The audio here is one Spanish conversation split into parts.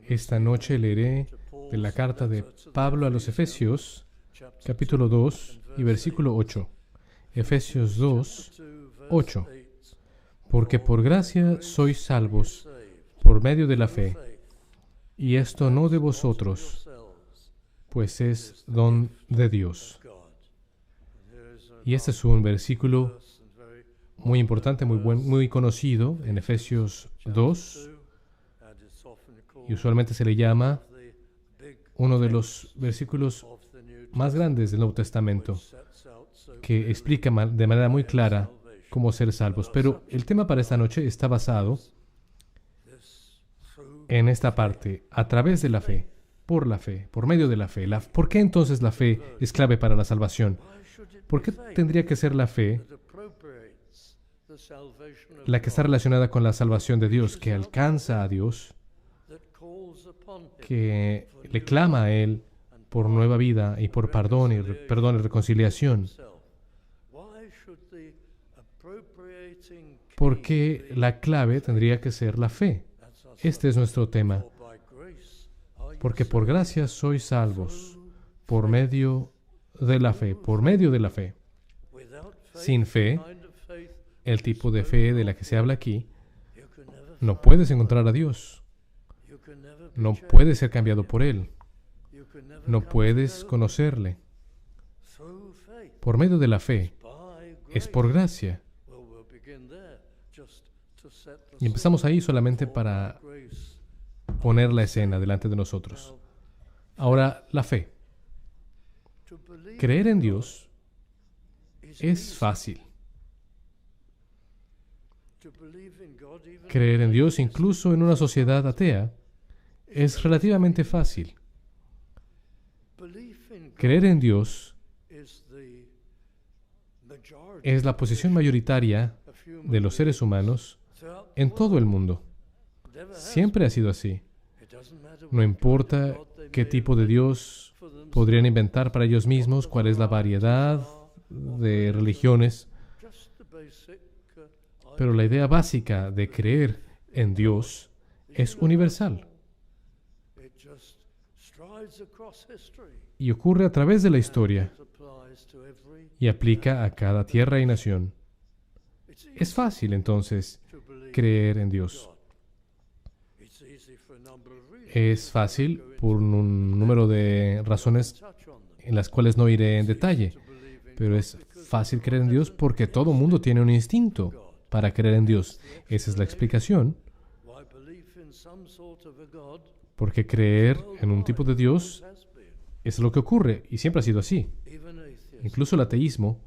Esta noche leeré de la carta de Pablo a los Efesios, capítulo 2 y versículo 8. Efesios 2, 8. Porque por gracia sois salvos, por medio de la fe, y esto no de vosotros, pues es don de Dios. Y este es un versículo muy importante, muy conocido en Efesios 2, y usualmente se le llama uno de los versículos más grandes del Nuevo Testamento, que explica de manera muy clara cómo ser salvos. Pero el tema para esta noche está basado en esta parte, a través de la fe, por medio de la fe. ¿Por qué entonces la fe es clave para la salvación? ¿Por qué tendría que ser la fe la que está relacionada con la salvación de Dios, que alcanza a Dios, que le clama a Él por nueva vida y por perdón y reconciliación? ¿Por qué la clave tendría que ser la fe? Este es nuestro tema. Porque por gracia sois salvos, por medio de la fe, por medio de la fe. Sin fe, el tipo de fe de la que se habla aquí, no puedes encontrar a Dios. No puedes ser cambiado por Él. No puedes conocerle. Por medio de la fe, es por gracia. Y empezamos ahí solamente para poner la escena delante de nosotros. Ahora, la fe. Creer en Dios es fácil. Creer en Dios, incluso en una sociedad atea, es relativamente fácil. Creer en Dios es la posición mayoritaria de los seres humanos en todo el mundo. Siempre ha sido así. No importa qué tipo de Dios podrían inventar para ellos mismos, cuál es la variedad de religiones, pero la idea básica de creer en Dios es universal y ocurre a través de la historia y aplica a cada tierra y nación. Es fácil, entonces, creer en Dios. Es fácil por un número de razones en las cuales no iré en detalle, pero es fácil creer en Dios porque todo mundo tiene un instinto para creer en Dios. Esa es la explicación. Porque creer en un tipo de Dios es lo que ocurre, y siempre ha sido así. Incluso el ateísmo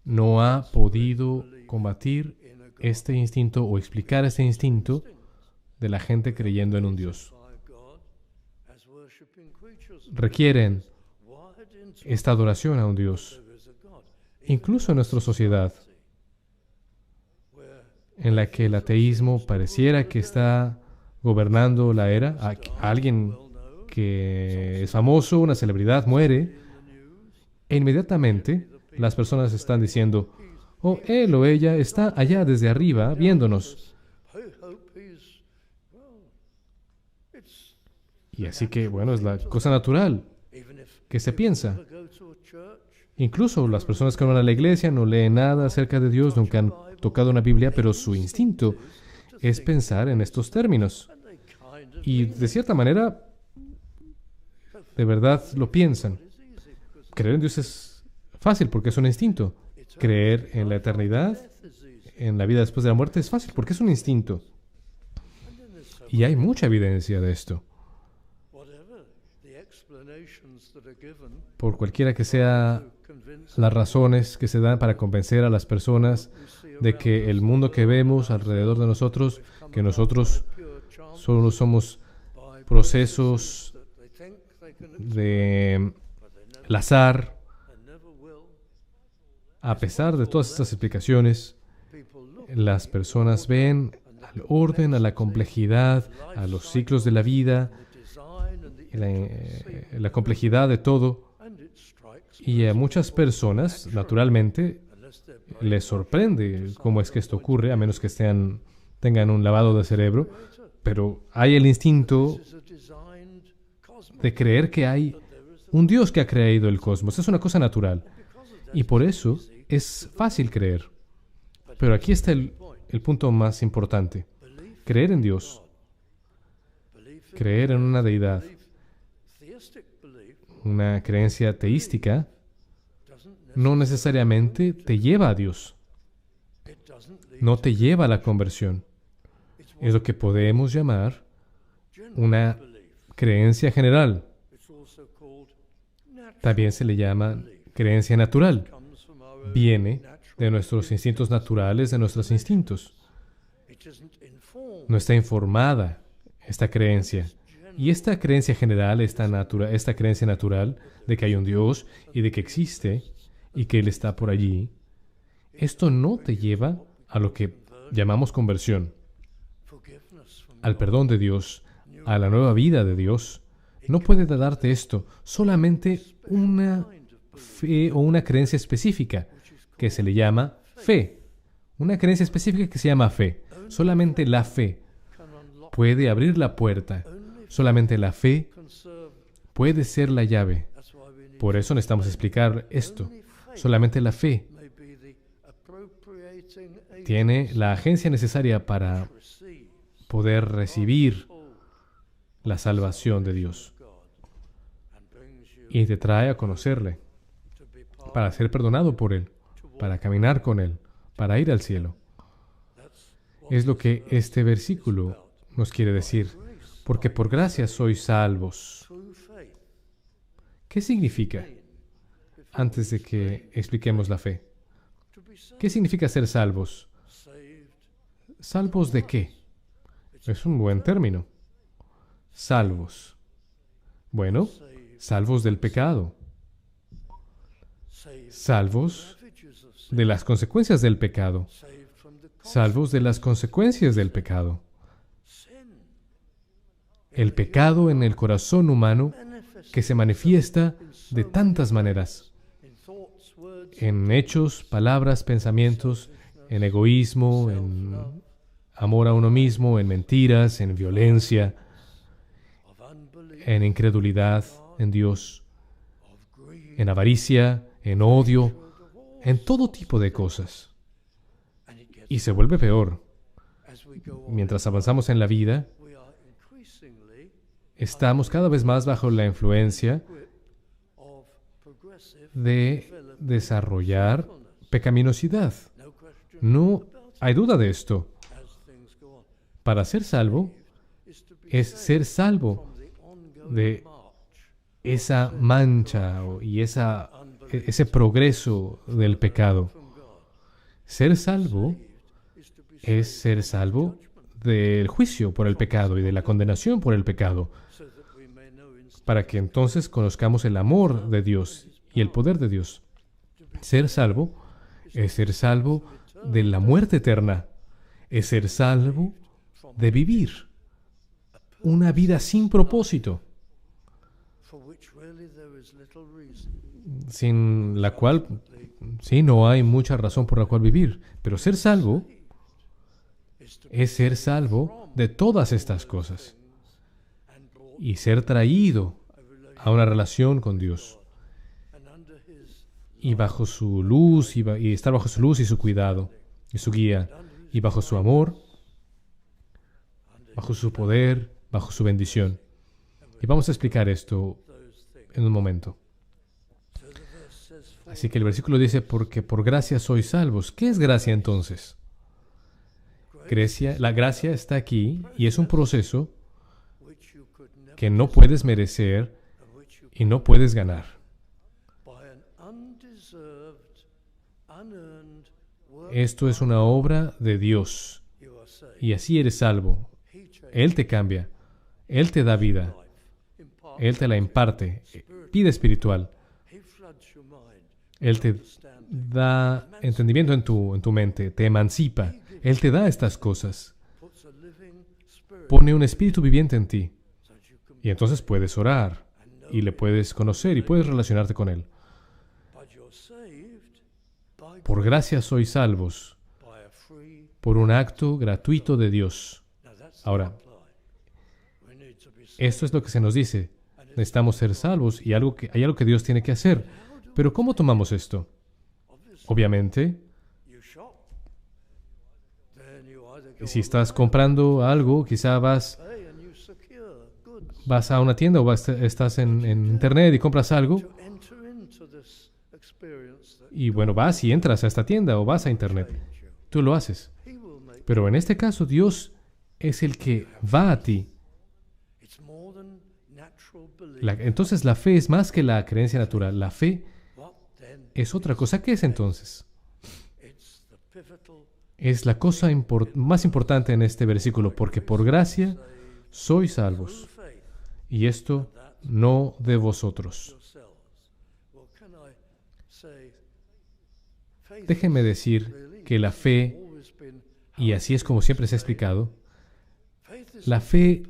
no ha podido combatir este instinto o explicar este instinto de la gente creyendo en un Dios. Requieren esta adoración a un Dios. Incluso en nuestra sociedad, en la que el ateísmo pareciera que está gobernando la era, alguien que es famoso, una celebridad, muere, e inmediatamente las personas están diciendo: oh, él o ella está allá desde arriba viéndonos. Y así que, bueno, es la cosa natural que se piensa. Incluso las personas que van a la iglesia no leen nada acerca de Dios, nunca han tocado una Biblia, pero su instinto es pensar en estos términos. Y de cierta manera, de verdad lo piensan. Creer en Dios es fácil porque es un instinto. Creer en la eternidad, en la vida después de la muerte, es fácil porque es un instinto. Y hay mucha evidencia de esto. Por cualquiera que sea las razones que se dan para convencer a las personas de que el mundo que vemos alrededor de nosotros, que nosotros solo somos procesos de azar, a pesar de todas estas explicaciones, las personas ven al orden, a la complejidad, a los ciclos de la vida, la complejidad de todo. Y a muchas personas, naturalmente, les sorprende cómo es que esto ocurre, a menos que tengan un lavado de cerebro. Pero hay el instinto de creer que hay un Dios que ha creado el cosmos. Es una cosa natural. Y por eso es fácil creer. Pero aquí está el punto más importante. Creer en Dios, creer en una deidad, una creencia teística, no necesariamente te lleva a Dios. No te lleva a la conversión. Es lo que podemos llamar una creencia general. También se le llama creencia natural. Viene de nuestros instintos naturales, de nuestros instintos. No está informada esta creencia. Y esta creencia general, esta creencia natural de que hay un Dios y de que existe y que Él está por allí, esto no te lleva a lo que llamamos conversión, al perdón de Dios, a la nueva vida de Dios. No puede darte esto, solamente una fe o una creencia específica que se le llama fe. Una creencia específica que se llama fe. Solamente la fe puede abrir la puerta. Solamente la fe puede ser la llave. Por eso necesitamos explicar esto. Solamente la fe tiene la agencia necesaria para poder recibir la salvación de Dios. Y te trae a conocerle, para ser perdonado por Él, para caminar con Él, para ir al cielo. Es lo que este versículo nos quiere decir. Porque por gracia sois salvos. ¿Qué significa? Antes de que expliquemos la fe. ¿Qué significa ser salvos? ¿Salvos de qué? Es un buen término. Salvos. Bueno, salvos del pecado. Salvos de las consecuencias del pecado. Salvos de las consecuencias del pecado. El pecado en el corazón humano que se manifiesta de tantas maneras. En hechos, palabras, pensamientos, en egoísmo, en amor a uno mismo, en mentiras, en violencia, en incredulidad en Dios, en avaricia, en odio, en todo tipo de cosas. Y se vuelve peor. Mientras avanzamos en la vida, estamos cada vez más bajo la influencia de desarrollar pecaminosidad. No hay duda de esto. Para ser salvo, es ser salvo de esa mancha y ese progreso del pecado. Ser salvo es ser salvo del juicio por el pecado y de la condenación por el pecado, para que entonces conozcamos el amor de Dios y el poder de Dios. Ser salvo es ser salvo de la muerte eterna, es ser salvo de vivir una vida sin propósito, sin la cual, sí, no hay mucha razón por la cual vivir. Pero ser salvo es ser salvo de todas estas cosas y ser traído a una relación con Dios y bajo su luz y estar bajo su luz y su cuidado y su guía y bajo su amor, bajo su poder, bajo su bendición. Y vamos a explicar esto en un momento. Así que el versículo dice, porque por gracia sois salvos. ¿Qué es gracia entonces? La gracia está aquí y es un proceso que no puedes merecer y no puedes ganar. Esto es una obra de Dios y así eres salvo. Él te cambia, Él te da vida, Él te la imparte, vida espiritual. Él te da entendimiento en tu mente, te emancipa. Él te da estas cosas. Pone un espíritu viviente en ti. Y entonces puedes orar y le puedes conocer y puedes relacionarte con Él. Por gracia sois salvos, por un acto gratuito de Dios. Ahora, Esto es lo que se nos dice. Necesitamos ser salvos y hay algo que Dios tiene que hacer. Pero ¿cómo tomamos esto? Obviamente, si estás comprando algo, quizá vas a una tienda o estás en internet y compras algo. Y bueno, vas y entras a esta tienda o vas a internet. Tú lo haces. Pero en este caso, Dios es el que va a ti. Entonces la fe es más que la creencia natural. La fe es otra cosa. ¿Qué es entonces? Es la cosa más importante en este versículo, porque por gracia sois salvos. Y esto no de vosotros. Déjenme decir que la fe, y así es como siempre se ha explicado, la fe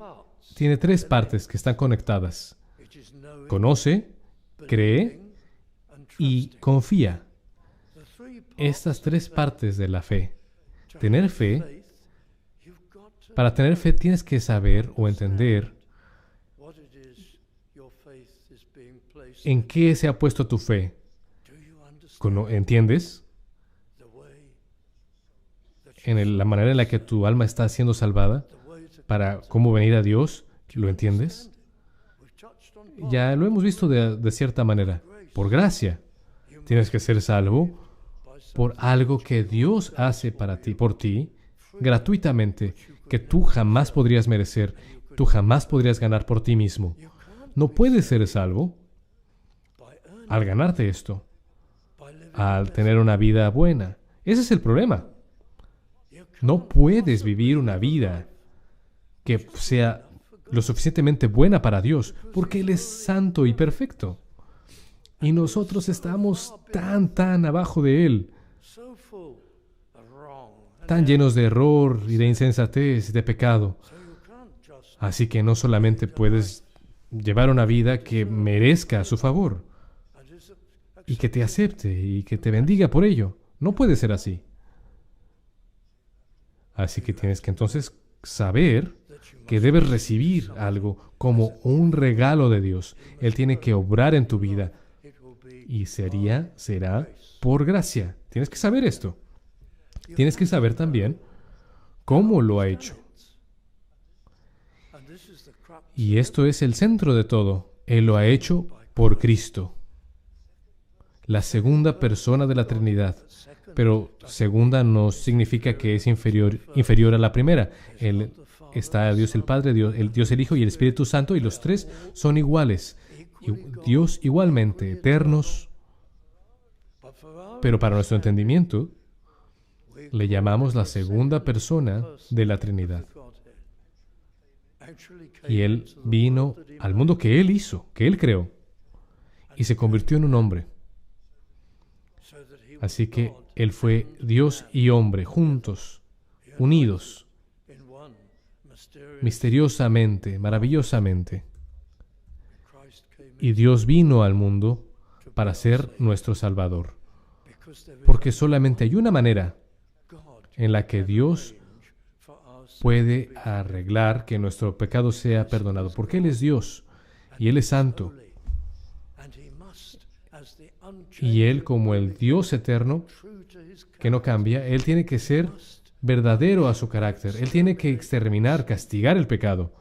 tiene tres partes que están conectadas. Conoce, cree y confía. Estas tres partes de la fe. Para tener fe tienes que saber o entender en qué se ha puesto tu fe. ¿Entiendes? En la manera en la que tu alma está siendo salvada, para cómo venir a Dios, ¿lo entiendes? Ya lo hemos visto de cierta manera. Por gracia. Tienes que ser salvo por algo que Dios hace para ti, por ti, gratuitamente, que tú jamás podrías merecer, tú jamás podrías ganar por ti mismo. No puedes ser salvo al ganarte esto, al tener una vida buena. Ese es el problema. No puedes vivir una vida que sea lo suficientemente buena para Dios, porque Él es santo y perfecto. Y nosotros estamos tan abajo de Él, tan llenos de error y de insensatez y de pecado. Así que no solamente puedes llevar una vida que merezca su favor y que te acepte y que te bendiga por ello. No puede ser así. Así que tienes que entonces saber que debes recibir algo como un regalo de Dios. Él tiene que obrar en tu vida y será por gracia. Tienes que saber esto. Tienes que saber también cómo lo ha hecho. Y esto es el centro de todo. Él lo ha hecho por Cristo, la segunda persona de la Trinidad. Pero segunda no significa que es inferior a la primera. Está Dios el Padre, Dios el Hijo y el Espíritu Santo, y los tres son iguales. Dios igualmente, eternos. Pero para nuestro entendimiento, le llamamos la segunda persona de la Trinidad. Y Él vino al mundo que Él hizo, que Él creó, y se convirtió en un hombre. Así que Él fue Dios y hombre, juntos, unidos, misteriosamente, maravillosamente. Y Dios vino al mundo para ser nuestro Salvador. Porque solamente hay una manera en la que Dios puede arreglar que nuestro pecado sea perdonado. Porque Él es Dios y Él es santo. Y Él, como el Dios eterno, que no cambia, Él tiene que ser verdadero a su carácter. Él tiene que exterminar, castigar el pecado.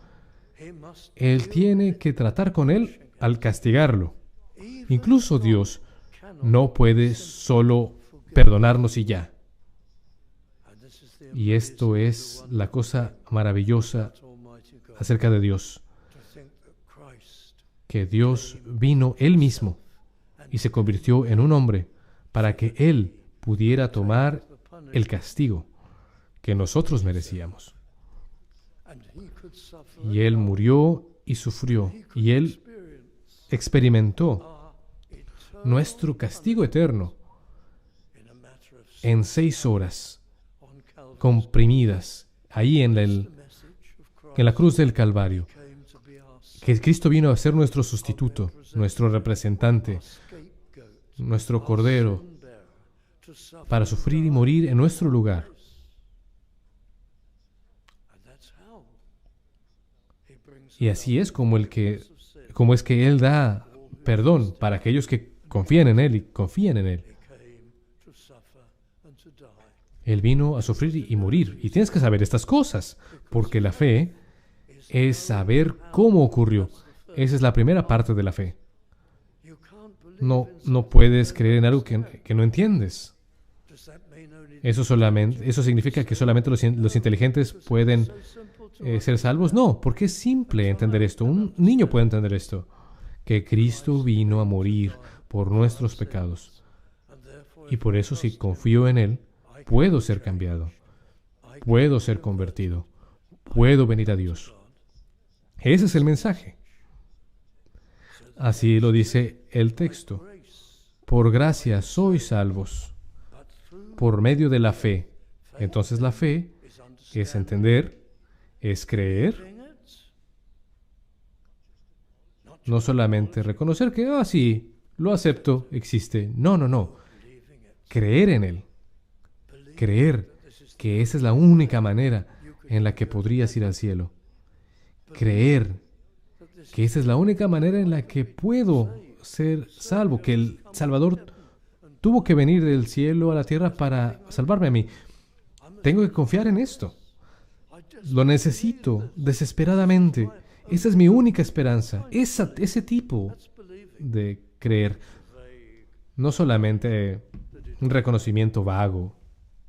Él tiene que tratar con él al castigarlo. Incluso Dios no puede solo perdonarnos y ya. Y esto es la cosa maravillosa acerca de Dios. Que Dios vino Él mismo y se convirtió en un hombre para que Él pudiera tomar el castigo que nosotros merecíamos. Y Él murió y sufrió, y Él experimentó nuestro castigo eterno en 6 horas, comprimidas, ahí en la cruz del Calvario. Que Cristo vino a ser nuestro sustituto, nuestro representante, nuestro Cordero, para sufrir y morir en nuestro lugar. Y así es como es que Él da perdón para aquellos que confían en Él y confían en Él. Él vino a sufrir y morir. Y tienes que saber estas cosas, porque la fe es saber cómo ocurrió. Esa es la primera parte de la fe. No puedes creer en algo que no entiendes. ¿Eso significa que solamente los inteligentes pueden ser salvos? No, porque es simple entender esto. Un niño puede entender esto. Que Cristo vino a morir por nuestros pecados. Y por eso, si confío en Él, puedo ser cambiado. Puedo ser convertido. Puedo venir a Dios. Ese es el mensaje. Así lo dice el texto. Por gracia sois salvos, por medio de la fe. Entonces la fe es entender, es creer, no solamente reconocer que, sí, lo acepto, existe. No. Creer en Él. Creer que esa es la única manera en la que podrías ir al cielo. Creer que esa es la única manera en la que puedo ser salvo, que el Salvador tuvo que venir del cielo a la tierra para salvarme a mí. Tengo que confiar en esto. Lo necesito desesperadamente. Esa es mi única esperanza. Ese tipo de creer. No solamente un reconocimiento vago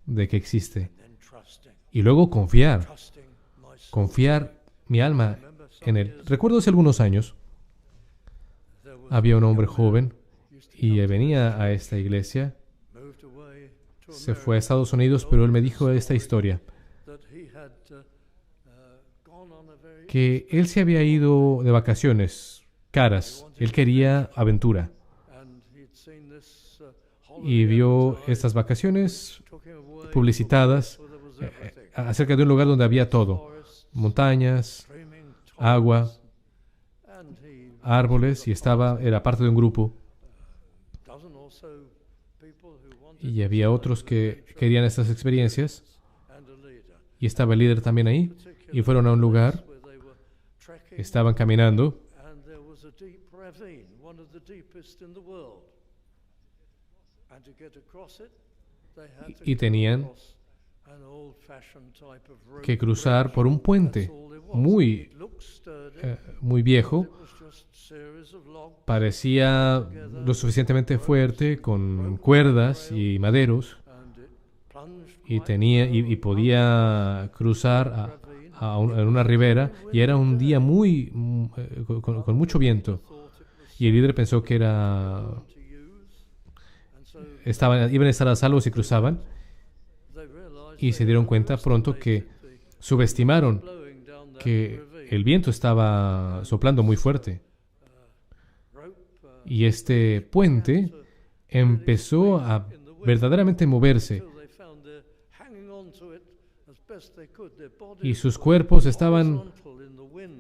de que existe. Y luego confiar. Confiar mi alma en Él. Recuerdo hace algunos años, había un hombre joven y venía a esta iglesia. Se fue a Estados Unidos, pero él me dijo esta historia. Que él se había ido de vacaciones caras. Él quería aventura. Y vio estas vacaciones publicitadas acerca de un lugar donde había todo. Montañas, agua, árboles, y era parte de un grupo. Y había otros que querían estas experiencias. Y estaba el líder también ahí. Y fueron a un lugar. Estaban caminando. Y tenían que cruzar por un puente muy viejo. Parecía lo suficientemente fuerte, con cuerdas y maderos, y podía cruzar en una ribera, y era un día con mucho viento. Y el líder pensó que iban a estar a salvo si cruzaban, y se dieron cuenta pronto que subestimaron que el viento estaba soplando muy fuerte. Y este puente empezó a verdaderamente moverse. Y sus cuerpos estaban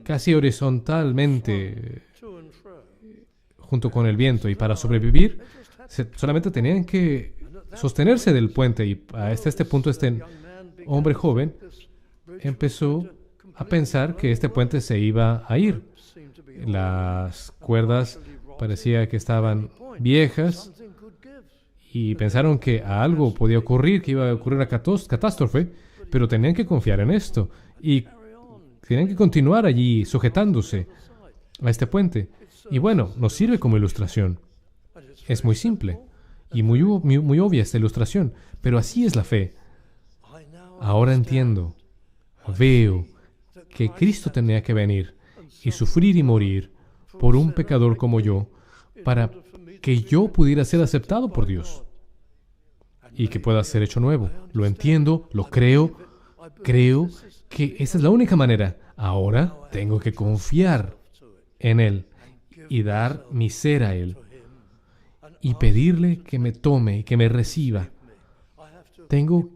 casi horizontalmente junto con el viento. Y para sobrevivir, solamente tenían que sostenerse del puente. Y hasta este punto, este hombre joven empezó a pensar que este puente se iba a ir. Las cuerdas parecía que estaban viejas y pensaron que algo podía ocurrir, que iba a ocurrir una catástrofe, pero tenían que confiar en esto y tenían que continuar allí sujetándose a este puente. Y bueno, nos sirve como ilustración. Es muy simple y muy obvia esta ilustración, pero así es la fe. Ahora entiendo, veo que Cristo tenía que venir y sufrir y morir por un pecador como yo, para que yo pudiera ser aceptado por Dios y que pueda ser hecho nuevo. Lo entiendo, lo creo que esa es la única manera. Ahora tengo que confiar en Él y dar mi ser a Él y pedirle que me tome y que me reciba. Tengo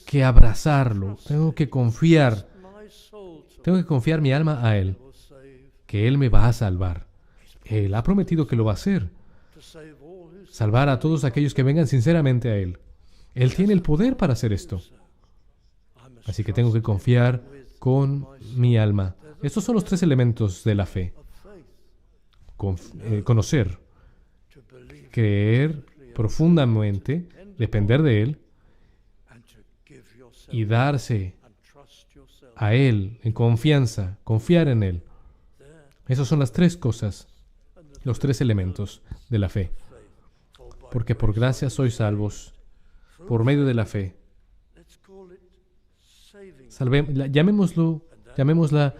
que abrazarlo, tengo que confiar mi alma a Él, que Él me va a salvar. Él ha prometido que lo va a hacer. Salvar a todos aquellos que vengan sinceramente a Él. Él tiene el poder para hacer esto. Así que tengo que confiar con mi alma Estos son los tres elementos de la fe. Conocer, creer profundamente, depender de Él y darse a Él en confianza, confiar en Él. Esas son las tres cosas, los tres elementos de la fe. Porque por gracia sois salvos, por medio de la fe. Llamémosla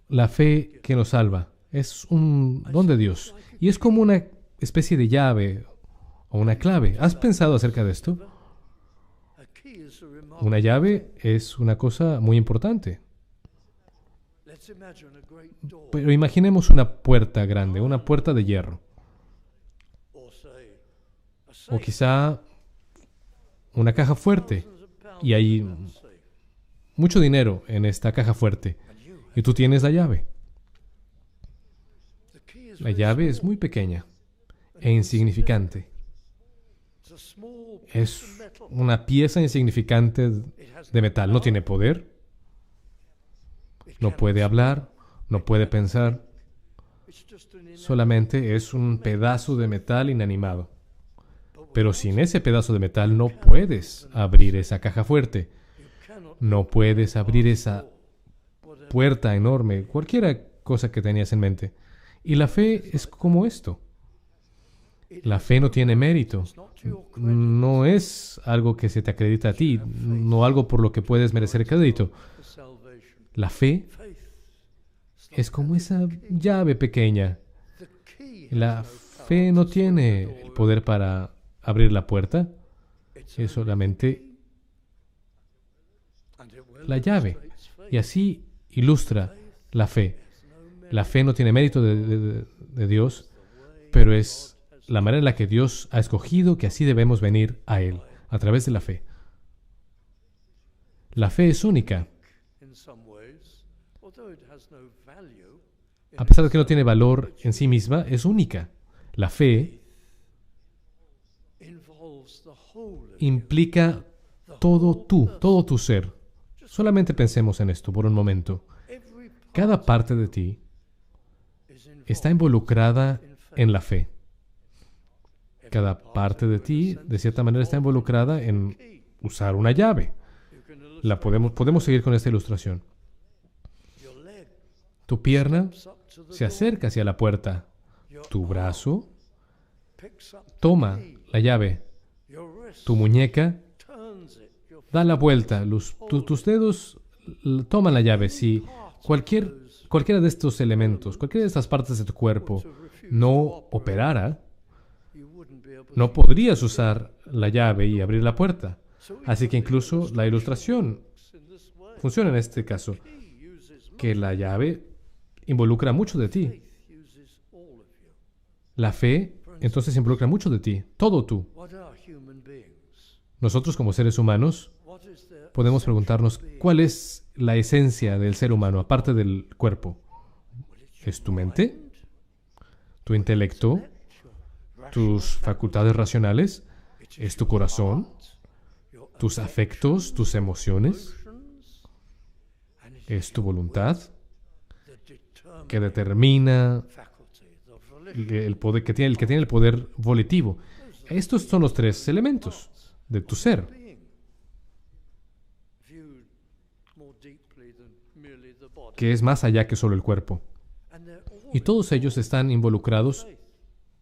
la fe que nos salva. Es un don de Dios. Y es como una especie de llave o una clave. ¿Has pensado acerca de esto? Una llave es una cosa muy importante. Pero imaginemos una puerta grande, una puerta de hierro. O quizá una caja fuerte. Y hay mucho dinero en esta caja fuerte. Y tú tienes la llave. La llave es muy pequeña e insignificante. Es una pieza insignificante de metal. No tiene poder. No puede hablar. No puede pensar. Solamente es un pedazo de metal inanimado. Pero sin ese pedazo de metal no puedes abrir esa caja fuerte. No puedes abrir esa puerta enorme, cualquier cosa que tenías en mente. Y la fe es como esto. La fe no tiene mérito. No es algo que se te acredita a ti, no algo por lo que puedes merecer crédito. La fe es como esa llave pequeña. La fe no tiene el poder para abrir la puerta. Es solamente la llave. Y así ilustra la fe. La fe no tiene mérito de Dios, pero es la manera en la que Dios ha escogido que así debemos venir a Él, a través de la fe. La fe es única. A pesar de que no tiene valor en sí misma, es única. La fe implica todo tu ser. Solamente pensemos en esto por un momento. Cada parte de ti está involucrada en la fe. Cada parte de ti, de cierta manera, está involucrada en usar una llave. Podemos seguir con esta ilustración. Tu pierna se acerca hacia la puerta. Tu brazo toma la llave. Tu muñeca da la vuelta. Tus dedos toman la llave. Si cualquiera de estos elementos, cualquiera de estas partes de tu cuerpo no operara, no podrías usar la llave y abrir la puerta. Así que incluso la ilustración funciona en este caso, que la llave involucra mucho de ti. La fe, entonces, involucra mucho de ti, todo tú. Nosotros, como seres humanos, podemos preguntarnos cuál es la esencia del ser humano, aparte del cuerpo. ¿Es tu mente? ¿Tu intelecto? ¿Tus facultades racionales? ¿Es tu corazón? ¿Tus afectos? ¿Tus emociones? ¿Es tu voluntad? Que determina el poder, que tiene el poder volitivo. Estos son los tres elementos de tu ser. Que es más allá que solo el cuerpo. Y todos ellos están involucrados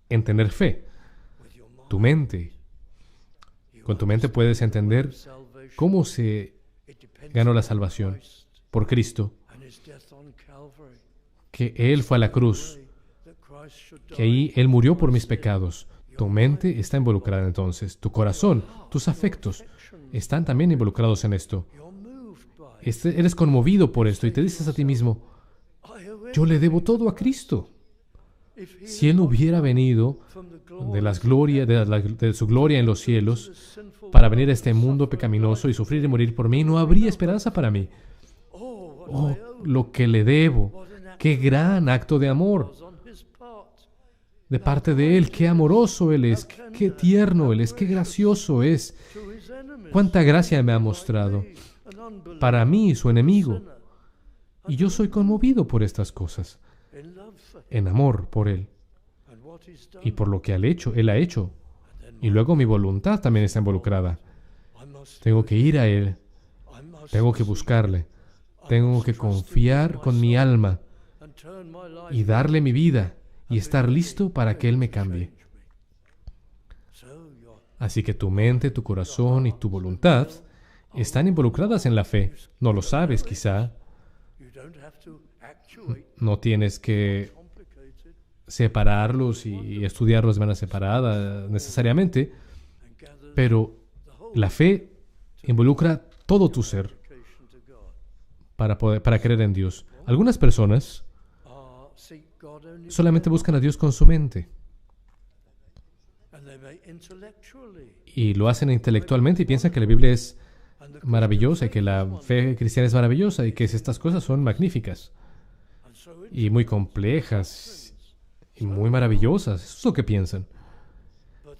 en tener fe. Tu mente. Con tu mente puedes entender cómo se ganó la salvación por Cristo. Que Él fue a la cruz. Que ahí Él murió por mis pecados. Tu mente está involucrada entonces. Tu corazón, tus afectos están también involucrados en esto. Eres conmovido por esto y te dices a ti mismo, yo le debo todo a Cristo. Si Él hubiera venido de su gloria en los cielos para venir a este mundo pecaminoso y sufrir y morir por mí, no habría esperanza para mí. Oh, lo que le debo. Qué gran acto de amor de parte de Él. Qué amoroso Él es. Qué tierno Él es. Qué gracioso es. Cuánta gracia me ha mostrado para mí, su enemigo. Y yo soy conmovido por estas cosas, en amor por Él y por lo que Él ha hecho. Y luego mi voluntad también está involucrada. Tengo que ir a Él, tengo que buscarle, tengo que confiar con mi alma y darle mi vida y estar listo para que Él me cambie. Así que tu mente, tu corazón y tu voluntad están involucradas en la fe. No lo sabes, quizá. No tienes que separarlos y estudiarlos de manera separada necesariamente, pero la fe involucra todo tu ser para creer en Dios. Algunas personas solamente buscan a Dios con su mente y lo hacen intelectualmente y piensan que la Biblia es maravillosa y que la fe cristiana es maravillosa y que estas cosas son magníficas y muy complejas y muy maravillosas. Eso es lo que piensan.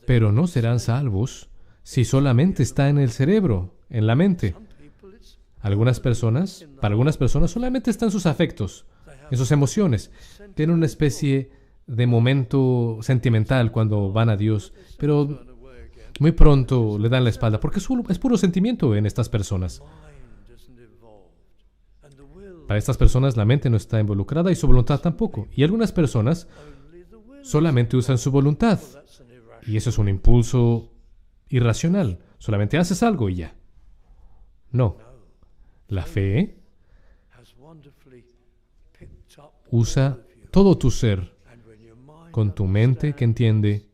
Pero no serán salvos si solamente está en el cerebro, en la mente. Para algunas personas solamente están sus afectos, en sus emociones. Tienen una especie de momento sentimental cuando van a Dios, pero muy pronto le dan la espalda, porque es puro sentimiento en estas personas. Para estas personas la mente no está involucrada y su voluntad tampoco. Y algunas personas solamente usan su voluntad. Y eso es un impulso irracional. Solamente haces algo y ya. No. La fe usa todo tu ser, con tu mente que entiende,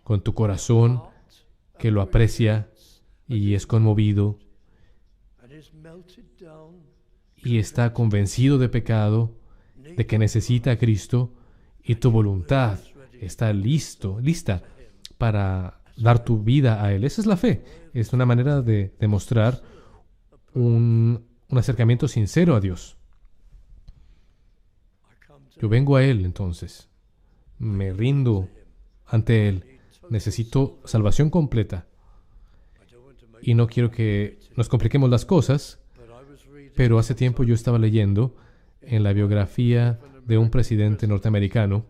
con tu corazón que lo aprecia y es conmovido y está convencido de pecado, de que necesita a Cristo, y tu voluntad está lista para dar tu vida a Él. Esa es la fe. Es una manera de demostrar un acercamiento sincero a Dios. Yo vengo a Él, entonces. Me rindo ante Él. Necesito salvación completa. Y no quiero que nos compliquemos las cosas, pero hace tiempo yo estaba leyendo en la biografía de un presidente norteamericano,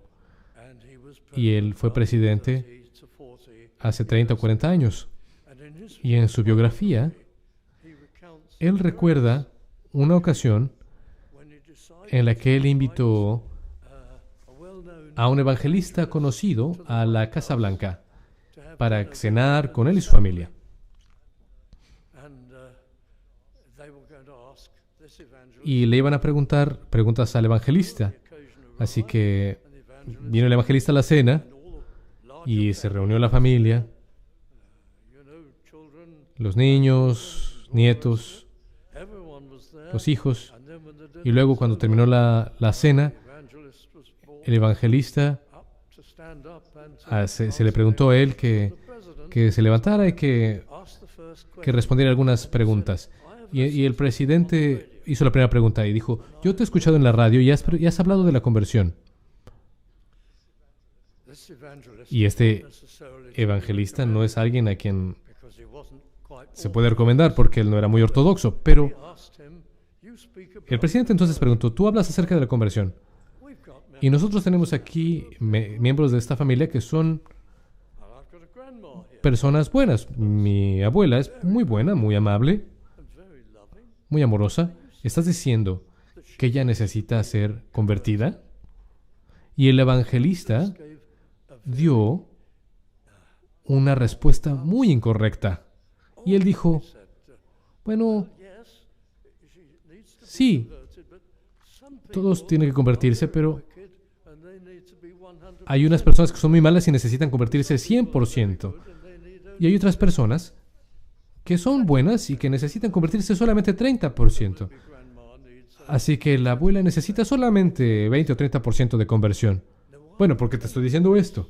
y él fue presidente hace 30 o 40 años. Y en su biografía, él recuerda una ocasión en la que él invitó a un evangelista conocido a la Casa Blanca para cenar con él y su familia. Y le iban a preguntar preguntas al evangelista. Así que vino el evangelista a la cena y se reunió la familia, los niños, nietos, los hijos. Y luego, cuando terminó la cena, el evangelista se le preguntó a él que se levantara y que respondiera algunas preguntas. Y el presidente hizo la primera pregunta y dijo: yo te he escuchado en la radio y has hablado de la conversión. Y este evangelista no es alguien a quien se puede recomendar porque él no era muy ortodoxo, pero el presidente entonces preguntó: tú hablas acerca de la conversión. Y nosotros tenemos aquí miembros de esta familia que son personas buenas. Mi abuela es muy buena, muy amable, muy amorosa. ¿Estás diciendo que ella necesita ser convertida? Y el evangelista dio una respuesta muy incorrecta. Y él dijo: bueno, sí, todos tienen que convertirse, pero hay unas personas que son muy malas y necesitan convertirse 100%. Y hay otras personas que son buenas y que necesitan convertirse solamente 30%. Así que la abuela necesita solamente 20 o 30% de conversión. Bueno, ¿por qué te estoy diciendo esto?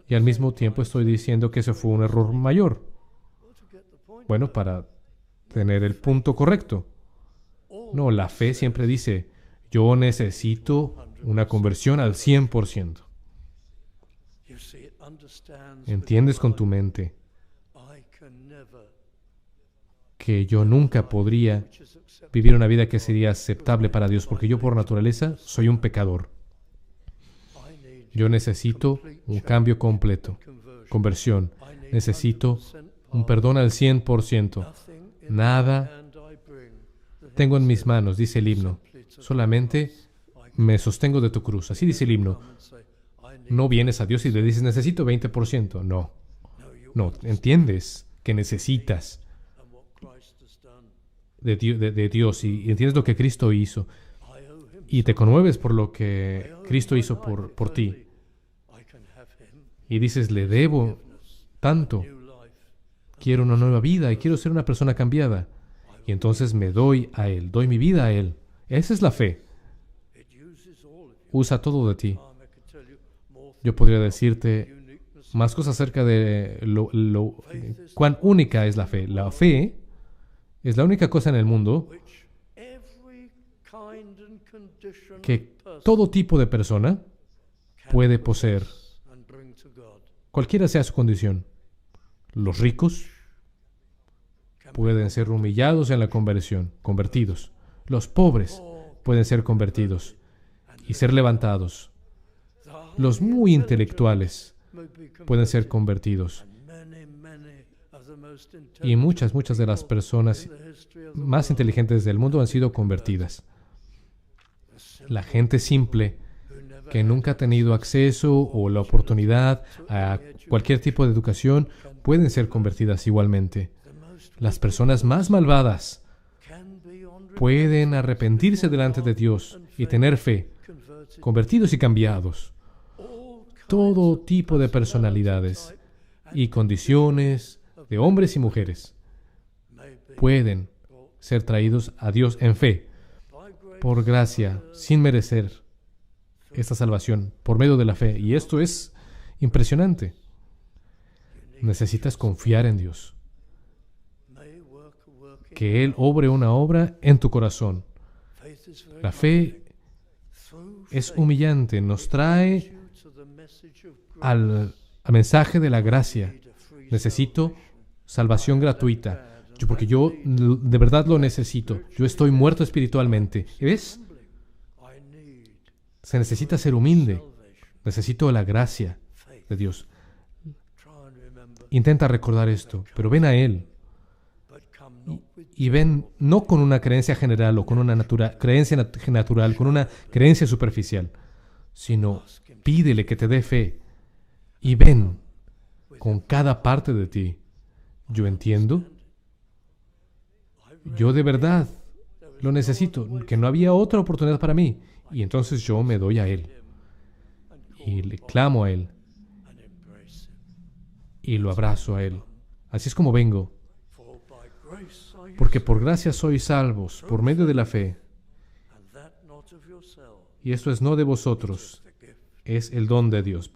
Y al mismo tiempo estoy diciendo que ese fue un error mayor. Bueno, para tener el punto correcto. No, la fe siempre dice: yo necesito una conversión al 100%. ¿Entiendes con tu mente que yo nunca podría vivir una vida que sería aceptable para Dios, porque yo por naturaleza soy un pecador. Yo necesito un cambio completo, conversión. Necesito un perdón al 100%. Nada tengo en mis manos, dice el himno. Solamente me sostengo de tu cruz. Así dice el himno. No vienes a Dios y le dices, necesito 20%. No. No, entiendes que necesitas de Dios y entiendes lo que Cristo hizo. Y te conmueves por lo que Cristo hizo por ti. Y dices, le debo tanto. Quiero una nueva vida y quiero ser una persona cambiada. Y entonces me doy a Él, doy mi vida a Él. Esa es la fe. Usa todo de ti. Yo podría decirte más cosas acerca de cuán única es la fe. La fe es la única cosa en el mundo que todo tipo de persona puede poseer, cualquiera sea su condición. Los ricos pueden ser humillados en la conversión, convertidos. Los pobres pueden ser convertidos y ser levantados. Los muy intelectuales pueden ser convertidos. Y muchas de las personas más inteligentes del mundo han sido convertidas. La gente simple que nunca ha tenido acceso o la oportunidad a cualquier tipo de educación pueden ser convertidas igualmente. Las personas más malvadas pueden arrepentirse delante de Dios y tener fe, convertidos y cambiados. Todo tipo de personalidades y condiciones de hombres y mujeres pueden ser traídos a Dios en fe, por gracia, sin merecer esta salvación, por medio de la fe. Y esto es impresionante. Necesitas confiar en Dios. Que Él obre una obra en tu corazón. La fe es humillante, nos trae al mensaje de la gracia. Necesito salvación gratuita. Porque yo de verdad lo necesito. Yo estoy muerto espiritualmente. ¿Ves? Se necesita ser humilde. Necesito la gracia de Dios. Intenta recordar esto, pero ven a Él. Y ven no con una creencia general o con una creencia natural, con una creencia superficial, sino pídele que te dé fe. Y ven con cada parte de ti. Yo entiendo. Yo de verdad lo necesito, que no había otra oportunidad para mí. Y entonces yo me doy a Él. Y le clamo a Él. Y lo abrazo a Él. Así es como vengo. Porque por gracia sois salvos, por medio de la fe. Y esto es no de vosotros, es el don de Dios.